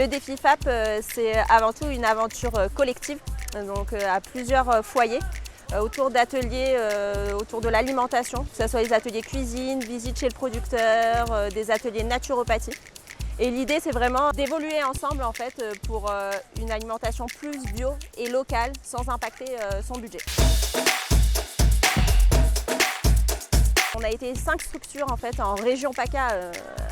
Le défi FAP, c'est avant tout une aventure collective, donc à plusieurs foyers, autour d'ateliers, autour de l'alimentation, que ce soit les ateliers cuisine, visite chez le producteur, des ateliers naturopathie. Et l'idée, c'est vraiment d'évoluer ensemble en fait, pour une alimentation plus bio et locale, sans impacter son budget. On a été 5 structures en fait, en région PACA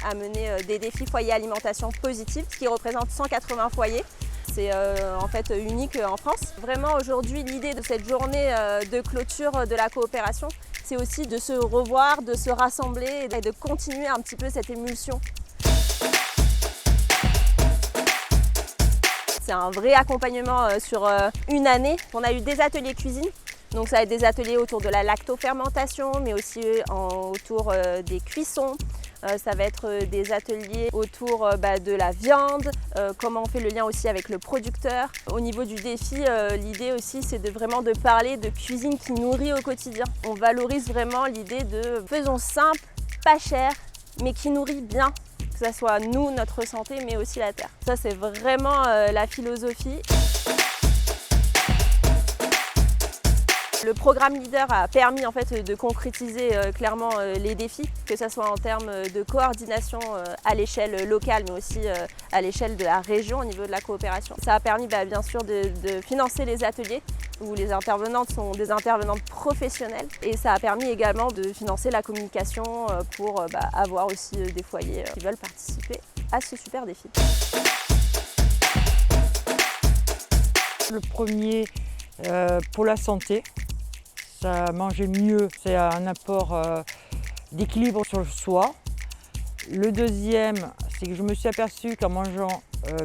à mener des défis foyer alimentation positive, ce qui représente 180 foyers. C'est en fait unique en France. Vraiment aujourd'hui, l'idée de cette journée de clôture de la coopération, c'est aussi de se revoir, de se rassembler et de continuer un petit peu cette émulsion. C'est un vrai accompagnement sur une année. On a eu des ateliers cuisine. Donc ça va être des ateliers autour de la lactofermentation, mais aussi autour des cuissons. Ça va être des ateliers autour de la viande, comment on fait le lien aussi avec le producteur. Au niveau du défi, l'idée aussi c'est vraiment de parler de cuisine qui nourrit au quotidien. On valorise vraiment l'idée de faisons simple, pas cher, mais qui nourrit bien, que ce soit nous, notre santé, mais aussi la terre. Ça c'est vraiment la philosophie. Le programme Leader a permis en fait, de concrétiser clairement les défis, que ce soit en termes de coordination à l'échelle locale, mais aussi à l'échelle de la région au niveau de la coopération. Ça a permis bien sûr de financer les ateliers où les intervenantes sont des intervenantes professionnelles et ça a permis également de financer la communication pour avoir aussi des foyers qui veulent participer à ce super défi. Le premier pour la santé. Manger mieux, c'est un apport d'équilibre sur le soi. Le deuxième, c'est que je me suis aperçue qu'en mangeant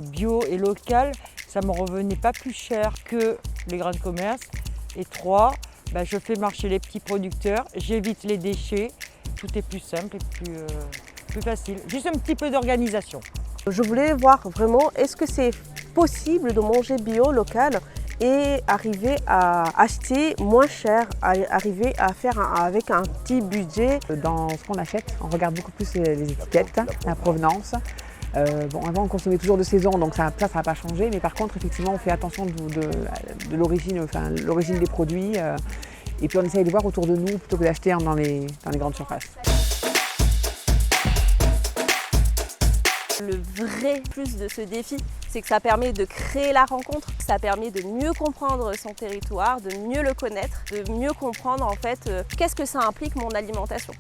bio et local, ça ne me revenait pas plus cher que les grands commerces. Et 3, je fais marcher les petits producteurs, j'évite les déchets, tout est plus simple et plus facile. Juste un petit peu d'organisation. Je voulais voir vraiment, est-ce que c'est possible de manger bio, local et arriver à acheter moins cher, arriver à faire avec un petit budget. Dans ce qu'on achète, on regarde beaucoup plus les étiquettes, la provenance. Avant on consommait toujours de saison, donc ça n'a pas changé, mais par contre effectivement on fait attention de l'origine, l'origine des produits, et puis on essaye de voir autour de nous plutôt que d'acheter dans les grandes surfaces. Le vrai plus de ce défi, c'est que ça permet de créer la rencontre, ça permet de mieux comprendre son territoire, de mieux le connaître, de mieux comprendre en fait qu'est-ce que ça implique mon alimentation.